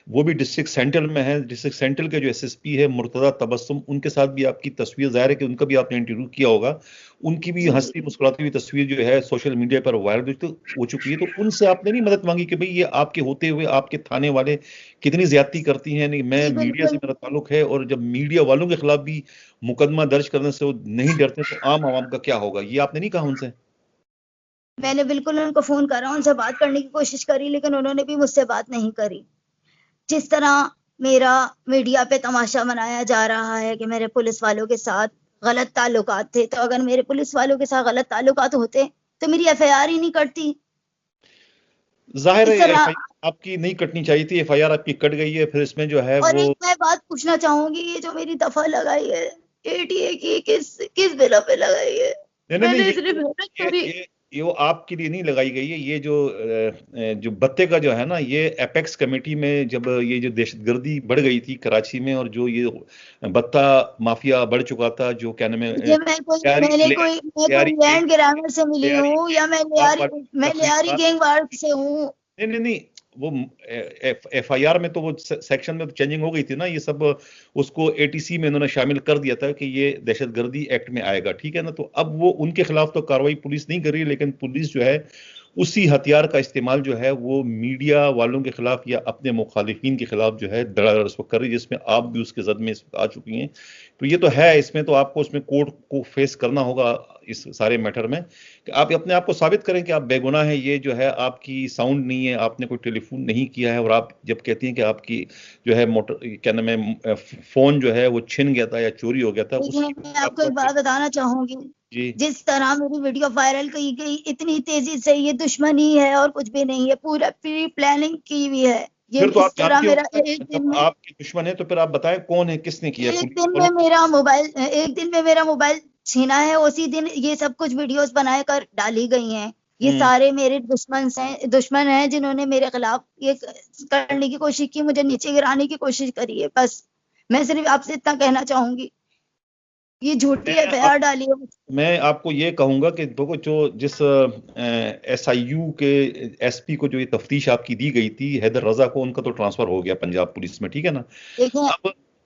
وہ بھی ڈسٹرکٹ سینٹرل میں ہے, ڈسٹرکٹ سینٹرل کے جو ایس ایس پی ہے مرتضیٰ تبسم, ان کے ساتھ بھی آپ کی تصویر, ظاہر ہے کہ ان کا بھی آپ نے انٹرویو کیا ہوگا, ان کی بھی ہنستی مسکراتی ہوئی تصویر جو ہے سوشل میڈیا پر وائرل ہو چکی ہے. تو ان سے آپ نے نہیں مدد مانگی کہ بھئی یہ آپ کے ہوتے ہوئے آپ کے تھانے والے کتنی زیادتی کرتی ہیں؟ نہیں, میں میڈیا سے میرا تعلق ہے, اور جب میڈیا والوں کے خلاف بھی مقدمہ درج کرنے سے وہ نہیں ڈرتے تو عام عوام کا کیا ہوگا؟ یہ آپ نے نہیں کہا ان سے؟ میں نے بالکل ان کو فون کرا, ان سے بات کرنے کی کوشش کری, لیکن انہوں نے بھی مجھ سے بات نہیں کری. جس طرح میرا میڈیا پہ تماشا منایا جا رہا ہے کہ میرے پولیس والوں کے ساتھ غلط تعلقات تھے, تو اگر میرے پولیس والوں کے ساتھ غلط تعلقات ہوتے تو میری ایف آئی آر ہی نہیں کٹتی. ظاہر ہے آپ کی نہیں کٹنی چاہیے تھی, ایف آئی آر آپ کی کٹ گئی ہے. پھر اس میں جو ہے اور وہ ایک میں بات پوچھنا چاہوں گی, یہ جو میری دفعہ لگائی ہے ATA کی کس بلا پہ لگائی ہے؟ میں نے اتنی محنت کری. یہ وہ آپ کے لیے نہیں لگائی گئی ہے. یہ جو بتے کا جو ہے نا, یہ ایپیکس کمیٹی میں جب یہ جو دہشت گردی بڑھ گئی تھی کراچی میں, اور جو یہ بتہ مافیا بڑھ چکا تھا, جو کیا نام ہے, میں نے کوئی لینڈ گرامر سے ملی ہوں یا میں لیاری گینگ وار سے ہوں. نہیں, وہ ایف آئی آر میں تو وہ سیکشن میں چینجنگ ہو گئی تھی نا, یہ سب اس کو ATC میں انہوں نے شامل کر دیا تھا کہ یہ دہشت گردی ایکٹ میں آئے گا, ٹھیک ہے نا. تو اب وہ ان کے خلاف تو کاروائی پولیس نہیں کر رہی, لیکن پولیس جو ہے اسی ہتھیار کا استعمال جو ہے وہ میڈیا والوں کے خلاف یا اپنے مخالفین کے خلاف جو ہے دڑا اس وقت کر رہی, جس میں آپ بھی اس کے زد میں اس وقت آ چکی ہیں. تو یہ تو ہے, اس میں تو آپ کو اس میں کورٹ کو فیس کرنا ہوگا اس سارے میٹر میں, کہ آپ اپنے آپ کو ثابت کریں کہ آپ بے گناہ ہیں. یہ جو ہے آپ کی ساؤنڈ نہیں ہے, آپ نے کوئی ٹیلی فون نہیں کیا ہے, اور آپ جب کہتی ہیں کہ آپ کی جو ہے کیا نام ہے فون جو ہے وہ چھن گیا تھا یا چوری ہو گیا تھا, میں آپ کو ایک بات بتانا چاہوں گی, جس طرح میری ویڈیو وائرل کی گئی اتنی تیزی سے, یہ دشمنی ہے اور کچھ بھی نہیں ہے, پورا پری پلاننگ کی ہوئی ہے. پھر تو اس طرح میرا آپ کی دشمن ہے, تو پھر آپ بتائیں کون ہے, کس نے کیا؟ ایک دن میں میرا موبائل چھینا ہے, اسی دن یہ سب کچھ ویڈیوز بنا کر ڈالی گئی ہیں. یہ سارے میرے دشمن ہیں جنہوں نے میرے خلاف یہ کرنے کی کوشش کی, مجھے نیچے گرانے کی کوشش کری ہے. بس میں صرف آپ سے اتنا کہنا چاہوں گی, یہ جھوٹی FIR ڈالی ہے. میں آپ کو یہ کہوں گا کہ جو جس SIU کے SP کو جو یہ تفتیش آپ کی دی گئی تھی حیدر رضا کو, ان کا تو ٹرانسفر ہو گیا پنجاب پولیس میں, ٹھیک ہے نا.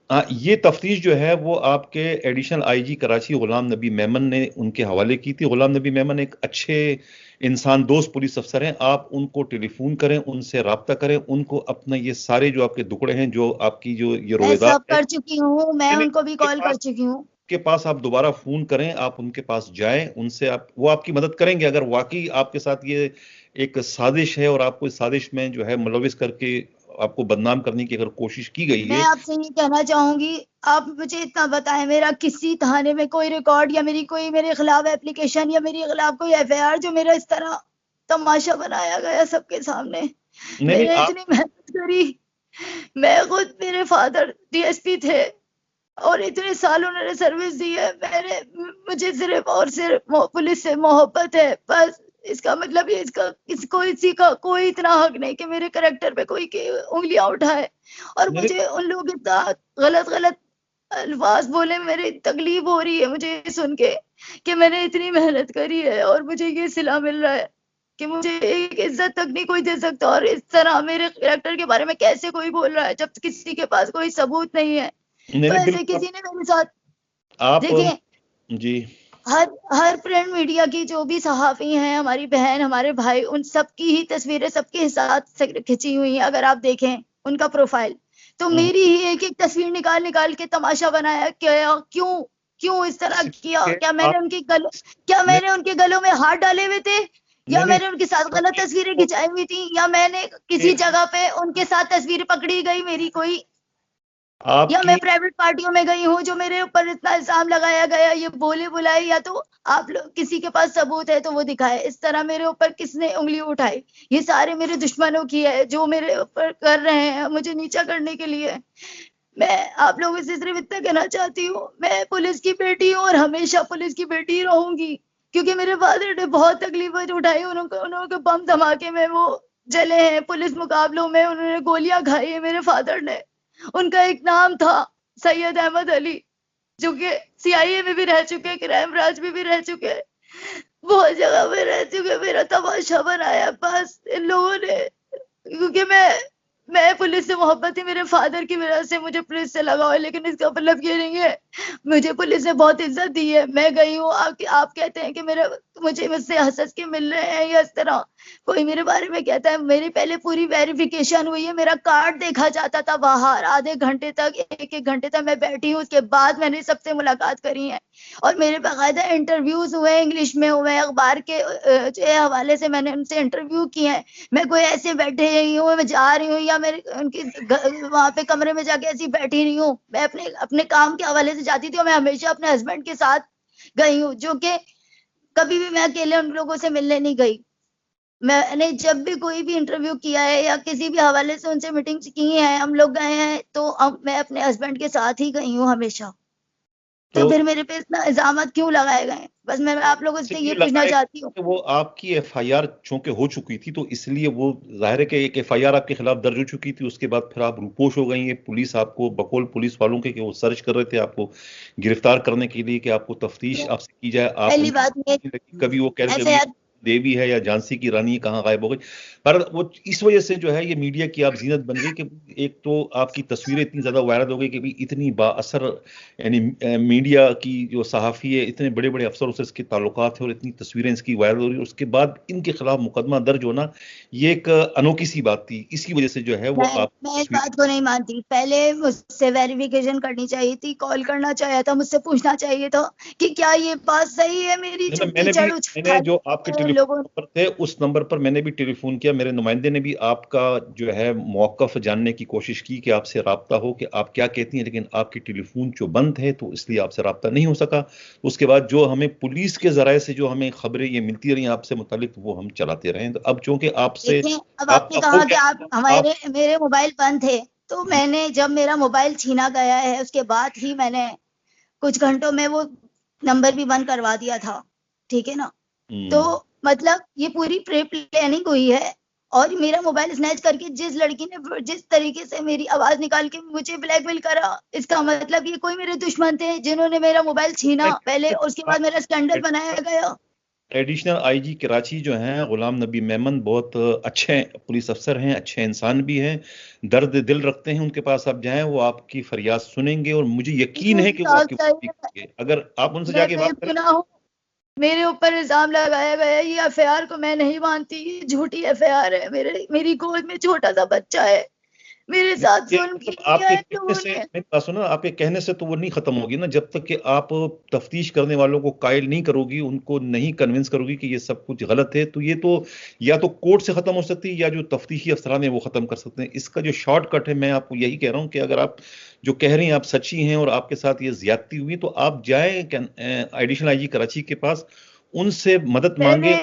اب یہ تفتیش جو ہے وہ آپ کے ایڈیشنل IG کراچی غلام نبی میمن نے ان کے حوالے کی تھی. غلام نبی میمن ایک اچھے انسان دوست پولیس افسر ہیں. آپ ان کو ٹیلی فون کریں, ان سے رابطہ کریں, ان کو اپنا یہ سارے جو آپ کے دکڑے ہیں, جو آپ کی جو یہ رویدات کر چکی ہوں, میں ان کو بھی کال کر چکی ہوں, کے پاس آپ دوبارہ فون کریں, آپ ان کے پاس جائیں, ان سے وہ آپ کی مدد کریں گے. اگر واقعی آپ کے ساتھ یہ ایک سازش ہے اور آپ کو اس سازش میں جو ہے ملوث کر کے آپ کو بدنام کرنے کی اگر کوشش کی گئی ہے. میں آپ سے یہ کہنا چاہوں گی, آپ مجھے اتنا بتائیں, میرا کسی تھانے میں کوئی ریکارڈ یا میرے خلاف اپلیکیشن یا میرے خلاف کوئی FIR جو میرا اس طرح تماشا بنایا گیا سب کے سامنے. میں نے اتنی محنت کری, میں خود, میرے فادر DSP تھے اور اتنے سال انہوں نے سروس دی ہے. مجھے صرف اور صرف پولیس سے محبت ہے, بس. اس کا مطلب یہ کسی کا کوئی اتنا حق نہیں کہ میرے کریکٹر پہ کوئی انگلیاں اٹھائے. اور مجھے ان لوگوں کے ساتھ غلط الفاظ بولے, میری تکلیف ہو رہی ہے مجھے سن کے کہ میں نے اتنی محنت کری ہے اور مجھے یہ صلہ مل رہا ہے کہ مجھے ایک عزت تک نہیں کوئی دے سکتا. اور اس طرح میرے کریکٹر کے بارے میں کیسے کوئی بول رہا ہے جب کسی کے پاس کوئی ثبوت نہیں ہے. تو ایسے کسی نے میرے ساتھ دیکھیں جی, ہر پرنٹ میڈیا کی جو بھی صحافی ہیں, ہماری بہن, ہمارے بھائی, ان سب کی ہی تصویریں سب کے ساتھ کھینچی ہوئی ہیں. اگر آپ دیکھیں ان کا پروفائل. تو میری ہی ایک ایک تصویر نکال نکال کے تماشا بنایا. کیوں اس طرح کیا؟ کیا میں نے ان کے گلوں میں ہاتھ ڈالے ہوئے تھے، یا میں نے ان کے ساتھ غلط تصویریں کھنچائی ہوئی تھی، یا میں نے کسی جگہ پہ ان کے ساتھ تصویریں پکڑی گئی میری کوئی، یا میں پرائیویٹ پارٹیوں میں گئی ہوں جو میرے اوپر اتنا الزام لگایا گیا، یہ بولے بلائے، یا تو آپ لوگ کسی کے پاس ثبوت ہے تو وہ دکھائے. اس طرح میرے اوپر کس نے انگلی اٹھائی؟ یہ سارے میرے دشمنوں کی ہے جو میرے اوپر کر رہے ہیں مجھے نیچا کرنے کے لیے. میں آپ لوگوں سے صرف اتنا کہنا چاہتی ہوں، میں پولیس کی بیٹی ہوں اور ہمیشہ پولیس کی بیٹی رہوں گی، کیونکہ میرے فادر نے بہت تکلیفیں اٹھائی. انہوں کے بم دھماکے میں وہ جلے ہیں، پولیس مقابلوں میں انہوں نے گولیاں کھائی ہیں میرے فادر نے. ان کا ایک نام تھا سید احمد علی، جو کہ سی آئی اے میں بھی رہ چکے، کرائم برانچ میں بھی رہ چکے، بہت جگہ پہ رہ چکے. میرا تماشا بنایا بس ان لوگوں نے، کیونکہ میں پولیس سے محبت تھی میرے فادر کی وجہ سے مجھے پولیس سے لگاؤ، لیکن اس کا مطلب یہ نہیں ہے. مجھے پولیس نے بہت عزت دی ہے، میں گئی ہوں. آپ کہتے ہیں کہ مجھ سے ہنس کے مل رہے ہیں، یا اس طرح کوئی میرے بارے میں کہتا ہے. میری پہلے پوری ویریفیکیشن ہوئی ہے، میرا کارڈ دیکھا جاتا تھا باہر، آدھے گھنٹے تک ایک گھنٹے تک میں بیٹھی ہوں. اس کے بعد میں نے سب سے ملاقات کری ہے، اور میرے باقاعدہ انٹرویوز ہوئے، انگلش میں ہوئے، اخبار کے حوالے سے میں نے ان سے انٹرویو کیے ہیں. میں کوئی ایسے بیٹھے رہی ہوں، میں جا رہی ہوں، یا میں ان کی وہاں پہ کمرے میں جا کے ایسی بیٹھی رہی ہوں. میں اپنے کام کے حوالے سے جاتی تھی، اور میں ہمیشہ اپنے ہسبینڈ کے ساتھ گئی ہوں، جو کہ کبھی بھی میں اکیلے ان لوگوں سے ملنے نہیں گئی. میں نے جب بھی کوئی بھی انٹرویو کیا ہے یا کسی بھی حوالے سے ان سے میٹنگ کی ہیں، ہم لوگ گئے ہیں، تو میں اپنے ہسبینڈ کے ساتھ ہی گئی ہوں ہمیشہ. تو پھر میرے پہ اتنا الزامات کیوں لگائے گئے؟ بس میں آپ لوگوں سے یہ پوچھنا چاہتی ہوں. وہ آپ کی ایف آئی آر چونکہ ہو چکی تھی تو اس لیے وہ ظاہر ہے کہ ایک ایف آئی آر آپ کے خلاف درج ہو چکی تھی، اس کے بعد پھر آپ روپوش ہو گئی ہیں. پولیس آپ کو بقول پولیس والوں کے کہ وہ سرچ کر رہے تھے آپ کو گرفتار کرنے کے لیے کہ آپ کو تفتیش آپ سے کی جائے. آپ پہلی بات کبھی وہ کہہ رہے دیوی ہے یا جھانسی کی رانی کہاں غائب ہو گئی. پر وہ اس وجہ سے جو ہے یہ میڈیا کی آپ زینت بن گئی کہ ایک تو آپ کی تصویریں اتنی زیادہ وائرل ہو گئی کہ اتنی با اثر، یعنی میڈیا کی جو صحافی ہے، اتنے بڑے بڑے افسروں سے اس کے تعلقات ہیں اور اتنی تصویریں اس کی وائرل ہو رہی ہیں. اس کے بعد ان کے خلاف مقدمہ درج ہونا یہ ایک انوکھی سی بات تھی. اس کی وجہ سے جو ہے وہ میں اس بات کو نہیں مانتی. پہلے مجھ سے ویریفیکیشن کرنی چاہیے تھی، کال کرنا چاہیے تھا، مجھ سے پوچھنا چاہیے تھا کہ کیا یہ بات صحیح ہے. میری میں نے جو آپ کے ٹیلی فون نمبر تھے اس نمبر پر میں نے بھی ٹیلی فون کیا. میرے نمائندے نے بھی آپ کا جو ہے موقف جاننے کی کوشش کی کہ آپ سے رابطہ ہو کہ آپ کیا کہتی ہیں، لیکن آپ کی ٹیلی فون جو بند ہے تو اس لیے آپ سے رابطہ نہیں ہو سکا. اس کے بعد جو ہمیں پولیس کے ذرائع سے جو ہمیں خبریں یہ ملتی رہی آپ سے متعلق وہ ہم چلاتے رہے. اب چونکہ آپ سے اب آپ نے کہا کہ آپ میرے موبائل بند تھے، تو میں نے جب میرا موبائل چھینا گیا ہے اس کے بعد ہی میں نے کچھ گھنٹوں میں وہ نمبر بھی بند کروا دیا تھا. ٹھیک ہے نا؟ تو مطلب یہ پوری پری پلاننگ ہوئی ہے. اور میرا موبائل اسنیچ کر کے جس لڑکی نے جس طریقے سے میری آواز نکال کے مجھے بلیک میل کرا، اس کا مطلب یہ کوئی میرے دشمن تھے جنہوں نے میرا موبائل چھینا پہلے، اس کے بعد میرا اسکینڈل بنایا گیا. ایڈیشنل آئی جی کراچی جو ہیں غلام نبی میمن بہت اچھے پولیس افسر ہیں، اچھے انسان بھی ہیں، درد دل رکھتے ہیں. ان کے پاس آپ جائیں، وہ آپ کی فریاد سنیں گے اور مجھے یقین ہے کہ وہ آپ کی بات کریں گے. اگر آپ ان سے جا کے بات کریں. میرے اوپر الزام لگایا گیا، یہ ایف آئی آر کو میں نہیں مانتی، یہ جھوٹی ایف آئی آر ہے. میری گود میں چھوٹا سا بچہ ہے، میرے ساتھ ظلم کیا ہے لوگوں نے. آپ کے کہنے سے تو وہ نہیں ختم ہوگی نا جب تک کہ آپ تفتیش کرنے والوں کو قائل نہیں کرو گی، ان کو نہیں کنونس کرو گی کہ یہ سب کچھ غلط ہے. تو یہ تو یا تو کورٹ سے ختم ہو سکتی ہے یا جو تفتیشی افسران ہیں وہ ختم کر سکتے ہیں. اس کا جو شارٹ کٹ ہے، میں آپ کو یہی کہہ رہا ہوں کہ اگر آپ جو کہہ رہی ہیں آپ سچی ہیں اور آپ کے ساتھ یہ زیادتی ہوئی تو آپ جائیں ایڈیشنل آئی جی کراچی کے پاس، ان سے مدد مانگے.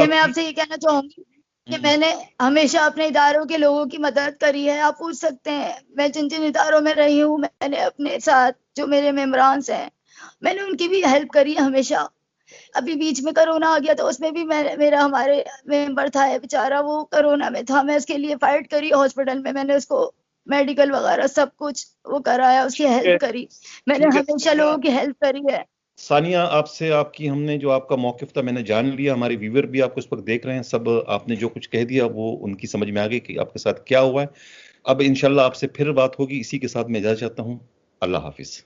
میں آپ سے یہ کہنا چاہوں گی کہ میں نے ہمیشہ اپنے اداروں کے لوگوں کی مدد کری ہے. آپ پوچھ سکتے ہیں میں جن جن اداروں میں رہی ہوں، میں نے اپنے ساتھ جو میرے ممبران ہیں میں نے ان کی بھی ہیلپ کری ہے ہمیشہ. ابھی بیچ میں کرونا آ گیا تو اس میں بھی میرا ہمارے ممبر تھا بیچارہ، وہ کرونا میں تھا، میں اس کے لیے فائٹ کری ہاسپٹل میں نے اس کو میڈیکل وغیرہ سب کچھ وہ کرایا، اس کی ہیلپ کری. میں نے ہمیشہ لوگوں کی ہیلپ کری ہے. ثانیہ، آپ سے ہم نے جو آپ کا موقف تھا میں نے جان لیا. ہمارے ویور بھی آپ کو اس وقت دیکھ رہے ہیں. سب آپ نے جو کچھ کہہ دیا وہ ان کی سمجھ میں آ گئی کہ آپ کے ساتھ کیا ہوا ہے. اب انشاءاللہ آپ سے پھر بات ہوگی. اسی کے ساتھ میں اجازت چاہتا ہوں. اللہ حافظ.